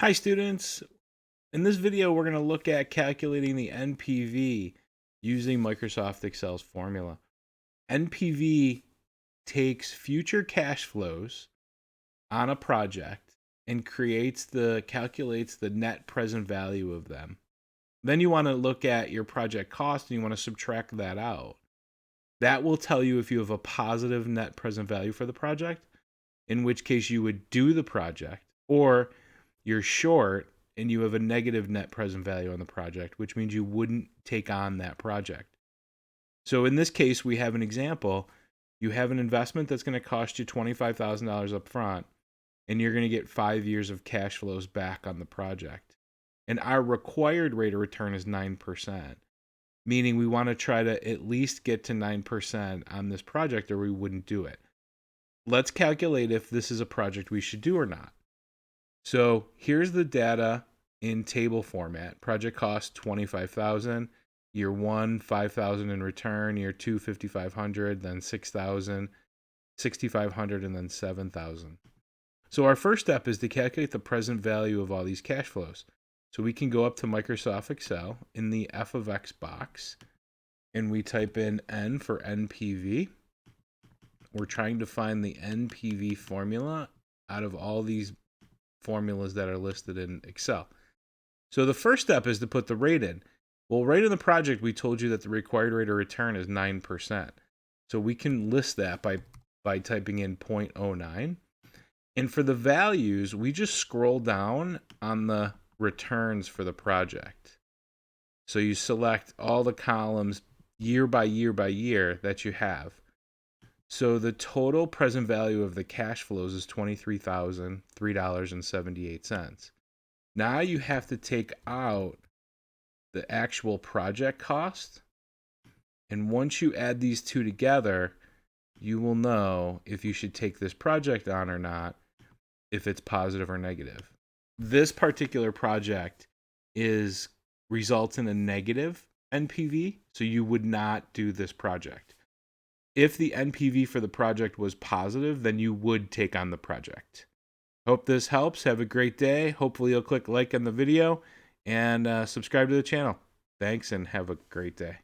Hi students, in this video we're going to look at calculating the NPV using Microsoft Excel's formula. NPV takes future cash flows on a project and calculates the net present value of them. Then you want to look at your project cost and you want to subtract that out. That will tell you if you have a positive net present value for the project, in which case you would do the project, or you're short and you have a negative net present value on the project, which means you wouldn't take on that project. So in this case, we have an example. You have an investment that's going to cost you $25,000 up front, and you're going to get 5 years of cash flows back on the project. And our required rate of return is 9%, meaning we want to try to at least get to 9% on this project or we wouldn't do it. Let's calculate if this is a project we should do or not. So here's the data in table format. Project cost $25,000. Year 1, $5,000 in return. Year 2, $5,500. Then $6,000, $6,500, and then $7,000. So our first step is to calculate the present value of all these cash flows. So we can go up to Microsoft Excel in the f of x box, and we type in N for NPV. We're trying to find the NPV formula out of all these formulas that are listed in Excel. So the first step is to put the rate in. Well, right in the project, we told you that the required rate of return is 9%. So we can list that by typing in 0.09. And for the values, we just scroll down on the returns for the project. So you select all the columns year by year by year that you have. So the total present value of the cash flows is $23,003.78. Now you have to take out the actual project cost. And once you add these two together, you will know if you should take this project on or not, if it's positive or negative. This particular project results in a negative NPV, so you would not do this project. If the NPV for the project was positive, then you would take on the project. Hope this helps. Have a great day. Hopefully you'll click like on the video and subscribe to the channel. Thanks and have a great day.